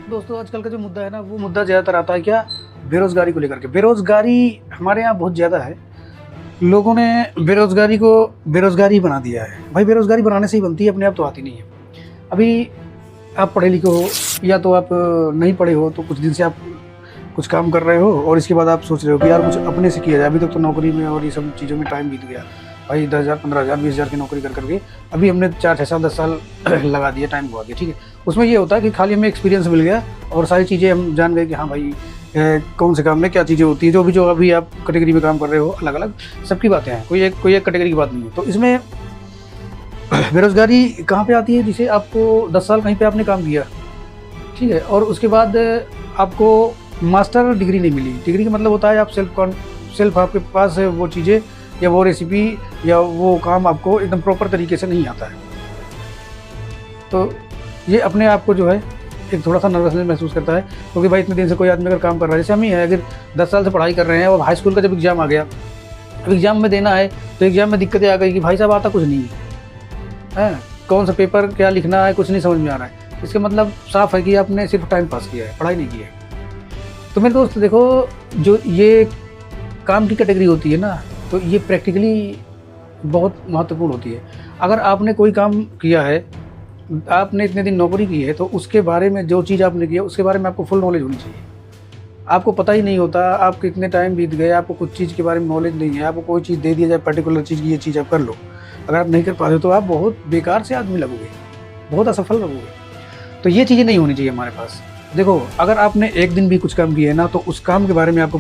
दोस्तों आजकल का जो मुद्दा है ना, वो मुद्दा ज़्यादातर आता है क्या, बेरोज़गारी को लेकर के। बेरोज़गारी हमारे यहाँ बहुत ज़्यादा है। लोगों ने बेरोज़गारी को बेरोज़गारी ही बना दिया है। भाई बेरोज़गारी बनाने से ही बनती है, अपने आप तो आती नहीं है। अभी आप पढ़े लिखे हो या तो आप नहीं पढ़े हो, तो कुछ दिन से आप कुछ काम कर रहे हो और इसके बाद आप सोच रहे हो कि यार कुछ अपने से किया जाए। अभी तक तो नौकरी में और ये सब चीज़ों में टाइम बीत गया भाई, 10,000 15,000 20,000 की नौकरी कर करके अभी हमने 4 6 साल 10 साल लगा दिया, टाइम गवा दिया। ठीक है, उसमें ये होता है कि खाली हमें एक्सपीरियंस मिल गया और सारी चीज़ें हम जान गए कि हाँ भाई कौन से काम में क्या चीज़ें होती है। जो अभी आप कैटेगरी में काम कर रहे हो, अलग अलग सबकी बातें हैं, कोई एक कैटेगरी की बात नहीं है। तो इसमें बेरोज़गारी कहाँ पे आती है, जिसे आपको 10 साल कहीं पे आपने काम किया, ठीक है, और उसके बाद आपको मास्टर डिग्री नहीं मिली। डिग्री का मतलब होता है आप सेल्फ आपके पास है वो चीज़ें या वो रेसिपी या वो काम आपको एकदम प्रॉपर तरीके से नहीं आता है। तो ये अपने आप को जो है एक थोड़ा सा नर्वसनेस महसूस करता है, क्योंकि भाई इतने दिन से कोई आदमी अगर काम कर रहा है, जैसे हम ही है, अगर 10 साल से पढ़ाई कर रहे हैं और हाई स्कूल का जब एग्ज़ाम आ गया, अब एग्ज़ाम में देना है तो एग्ज़ाम में दिक्कतें आ गई कि भाई साहब आता कुछ नहीं है, कौन सा पेपर क्या लिखना है कुछ नहीं समझ में आ रहा है। इसका मतलब साफ है कि आपने सिर्फ टाइम पास किया है, पढ़ाई नहीं की है। तो मेरे दोस्त देखो, जो ये काम की कैटेगरी होती है ना, तो ये प्रैक्टिकली बहुत महत्वपूर्ण होती है। अगर आपने कोई काम किया है, आपने इतने दिन नौकरी की है, तो उसके बारे में जो चीज़ आपने किया उसके बारे में आपको फुल नॉलेज होनी चाहिए। आपको पता ही नहीं होता, आप कितने टाइम बीत गए, आपको कुछ चीज़ के बारे में नॉलेज नहीं है, आपको कोई चीज़ दे दिया जाए पर्टिकुलर चीज़ की, ये चीज़ आप कर लो, अगर आप नहीं कर पाते तो आप बहुत बेकार से आदमी लगोगे, बहुत असफल लगोगे। तो ये चीज़ें नहीं होनी चाहिए हमारे पास। देखो, अगर आपने एक दिन भी कुछ काम किया है ना, तो उस काम के बारे में आपको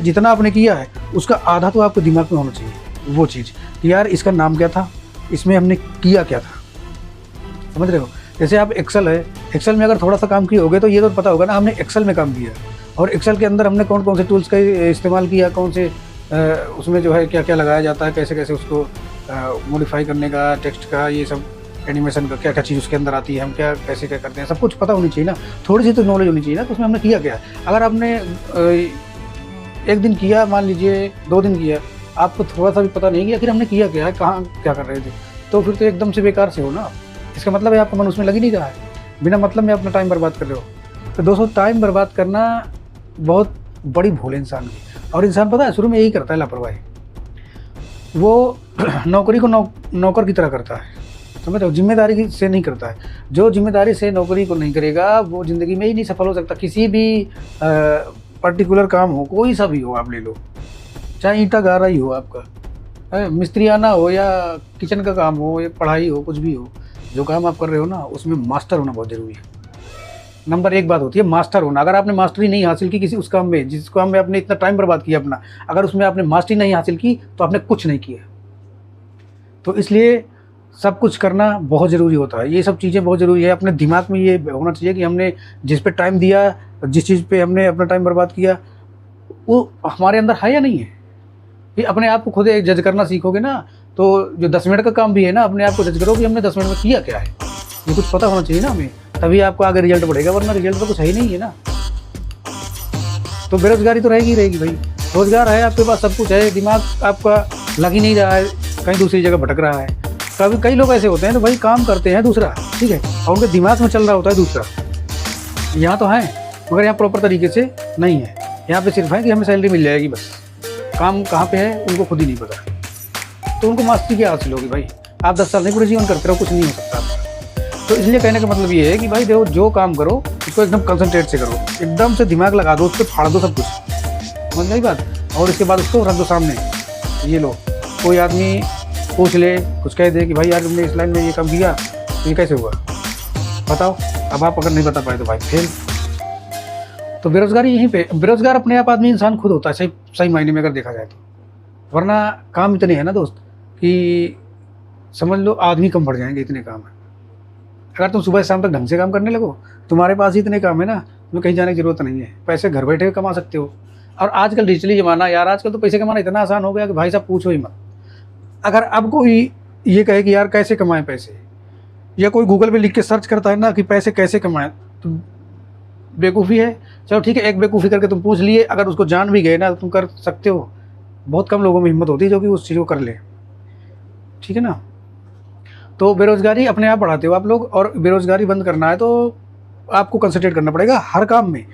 जितना आपने किया है उसका आधा तो आपको दिमाग में होना चाहिए। वो चीज़ कि यार इसका नाम क्या था, इसमें हमने किया क्या था, समझ रहे हो। जैसे आप एक्सेल है, एक्सेल में अगर थोड़ा सा काम किए होगे तो ये तो पता होगा ना हमने एक्सेल में काम किया, और एक्सेल के अंदर हमने कौन कौन से टूल्स का इस्तेमाल किया, कौन से उसमें जो है क्या क्या लगाया जाता है, कैसे कैसे उसको मॉडिफाई करने का, टेक्स्ट का, ये सब एनिमेशन का क्या क्या चीज़ उसके अंदर आती है, हम क्या कैसे क्या करते हैं, सब कुछ पता होनी चाहिए ना, थोड़ी सी तो नॉलेज होनी चाहिए ना। तो उसमें हमने किया क्या। अगर आपने एक दिन किया, मान लीजिए 2 दिन किया, आपको थोड़ा सा भी पता नहीं कि आखिर हमने किया क्या है, कहाँ क्या कर रहे थे, तो फिर तो एकदम से बेकार से हो ना। इसका मतलब है आपका मन उसमें लग ही नहीं रहा है, बिना मतलब में अपना टाइम बर्बाद कर रहे हो। तो दोस्तों, टाइम बर्बाद करना बहुत बड़ी भूल है इंसान की, और इंसान पता है शुरू में यही करता है, लापरवाही। वो नौकरी को नौकर की तरह करता है, समझ रहे हो, जिम्मेदारी से नहीं करता है। जो जिम्मेदारी से नौकरी को नहीं करेगा वो ज़िंदगी में ही नहीं सफल हो सकता। किसी भी पर्टिकुलर काम हो, कोई सा भी हो, आप ले लो, चाहे ईंटा गारा ही हो, आपका मिस्त्री आना हो या किचन का काम हो या पढ़ाई हो, कुछ भी हो, जो काम आप कर रहे हो ना, उसमें मास्टर होना बहुत ज़रूरी है। नंबर 1 बात होती है मास्टर होना। अगर आपने मास्टरी नहीं हासिल की किसी उस काम में, जिस काम में आपने इतना टाइम बर्बाद किया अपना, अगर उसमें आपने मास्टरी नहीं हासिल की तो आपने कुछ नहीं किया। तो इसलिए सब कुछ करना बहुत ज़रूरी होता है, ये सब चीज़ें बहुत ज़रूरी है। अपने दिमाग में ये होना चाहिए कि हमने जिस पे टाइम दिया, जिस चीज़ पे हमने अपना टाइम बर्बाद किया, वो हमारे अंदर है या नहीं है। ये अपने आप को खुद जज करना सीखोगे ना, तो जो 10 मिनट का काम भी है ना, अपने आप को जज करो कि हमने 10 मिनट में किया क्या है, ये कुछ पता होना चाहिए ना हमें, तभी आपको आगे रिजल्ट बढ़ेगा, वरना रिजल्ट तो कुछ है ही नहीं है ना। तो बेरोजगारी तो रहेगी रहेगी भाई। रोजगार है आपके पास, सब कुछ है, दिमाग आपका लग ही नहीं रहा है, कहीं दूसरी जगह भटक रहा है। कई लोग ऐसे होते हैं तो भाई काम करते हैं दूसरा, ठीक है, और उनके दिमाग में चल रहा होता है दूसरा। यहाँ तो है मगर यहाँ प्रॉपर तरीके से नहीं है। यहाँ पे सिर्फ है कि हमें सैलरी मिल जाएगी, बस काम कहाँ पे है उनको खुद ही नहीं पता। तो उनको मास्टरी क्या हासिल होगी भाई। आप 10 साल नहीं पूरे जीवन करते रहो, कुछ नहीं हो सकता आपका। तो इसलिए कहने का मतलब ये है कि भाई देखो, जो काम करो उसको एकदम कंसंट्रेट से करो, एकदम से दिमाग लगा दो, उस पर फाड़ दो सब कुछ, समझ गई बात। और इसके बाद उसको रख दो सामने। ये लो, कोई आदमी पूछ ले, कुछ कह दे कि भाई यार तुमने इस लाइन में ये काम किया, तो ये कैसे हुआ बताओ। अब आप अगर नहीं बता पाए तो भाई फेल। तो बेरोजगारी यहीं पे, बेरोजगार अपने आप आदमी इंसान खुद होता है, सही मायने में अगर देखा जाए तो। वरना काम इतने हैं ना दोस्त कि समझ लो आदमी कम बढ़ जाएंगे, इतने काम है। अगर तुम सुबह से शाम तक ढंग से काम करने लगो, तुम्हारे पास ही इतने काम है ना, तुम्हें कहीं जाने की जरूरत नहीं है, पैसे घर बैठे कमा सकते हो। और आजकल डिजिटली ज़माना यार, आजकल तो पैसे कमाना इतना आसान हो गया कि भाई साहब पूछो ही मत। अगर अब कोई ये कहे कि यार कैसे कमाएं पैसे, या कोई गूगल पे लिख के सर्च करता है ना कि पैसे कैसे कमाएं, तो बेवकूफ़ी है। चलो ठीक है, एक बेवकूफ़ी करके तुम पूछ लिए, अगर उसको जान भी गए ना तो तुम कर सकते हो। बहुत कम लोगों में हिम्मत होती है जो कि उस चीज़ को कर ले, ठीक है ना। तो बेरोज़गारी अपने आप बढ़ाते हो आप लोग, और बेरोज़गारी बंद करना है तो आपको कंसंट्रेट करना पड़ेगा हर काम में।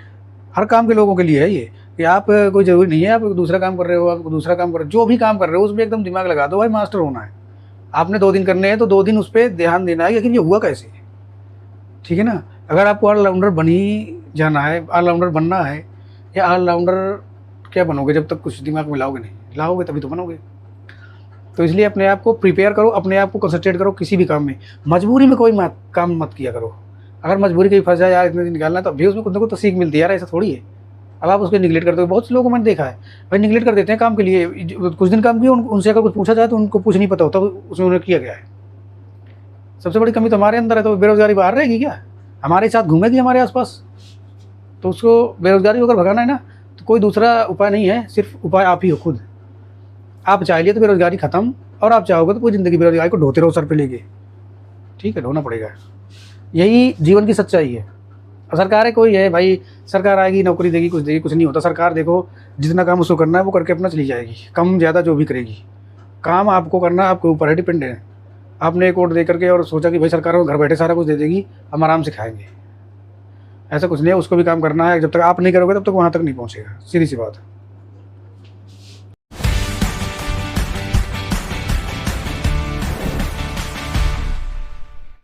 हर काम के लोगों के लिए है ये, कि आप कोई ज़रूरी नहीं है आप दूसरा काम कर रहे हो, आप दूसरा काम कर रहे हो, जो भी काम कर रहे हो उसमें एकदम दिमाग लगा दो भाई, मास्टर होना है। आपने 2 दिन करने हैं तो 2 दिन उस पर ध्यान देना है कि आखिर ये हुआ कैसे, ठीक है ना। अगर आपको ऑलराउंडर बन ही जाना है, ऑलराउंडर बनना है, या ऑलराउंडर क्या बनोगे जब तक कुछ दिमाग में लाओगे नहीं, लाओगे तभी तो बनोगे। तो इसलिए अपने आप को प्रिपेयर करो, अपने आप को कंसंट्रेट करो किसी भी काम में। मजबूरी में कोई काम मत किया करो। अगर मजबूरी कहीं फंस जाए यार इतने दिन निकालना, तो अभी उसमें कुछ ना कुछ तो सीख मिलती है यार, ऐसा थोड़ी है। अब आप उसको निगलेक्ट करते हो, बहुत से लोगों को मैंने देखा है भाई निगलेक्ट कर देते हैं काम के लिए, कुछ दिन काम किया उनसे अगर कुछ पूछा जाए तो उनको कुछ नहीं पता होता उसमें उन्हें किया गया है। सबसे बड़ी कमी तो हमारे अंदर है, तो बेरोजगारी बाहर रहेगी क्या, हमारे साथ घूमेगी हमारे आसपास। तो उसको बेरोजगारी अगर भगाना है ना, तो कोई दूसरा उपाय नहीं है, सिर्फ उपाय आप ही हो खुद। आप चाहिए तो बेरोजगारी खत्म, और आप चाहोगे तो पूरी ज़िंदगी बेरोजगारी को ढोते रहो सर पे लेके, ठीक है, ढोना पड़ेगा। यही जीवन की सच्चाई है। और सरकारें कोई है भाई, सरकार आएगी नौकरी देगी कुछ नहीं होता। सरकार देखो जितना काम उसको करना है वो करके अपना चली जाएगी, कम ज़्यादा जो भी करेगी। काम आपको करना आपके ऊपर है, डिपेंड है। आपने एक वोट दे करके और सोचा कि भाई सरकार को घर बैठे सारा कुछ दे देगी, हम आराम से खाएंगे, ऐसा कुछ नहीं है। उसको भी काम करना है, जब तक आप नहीं करोगे तब तक वहाँ तक नहीं पहुँचेगा, सीधी सी बात है।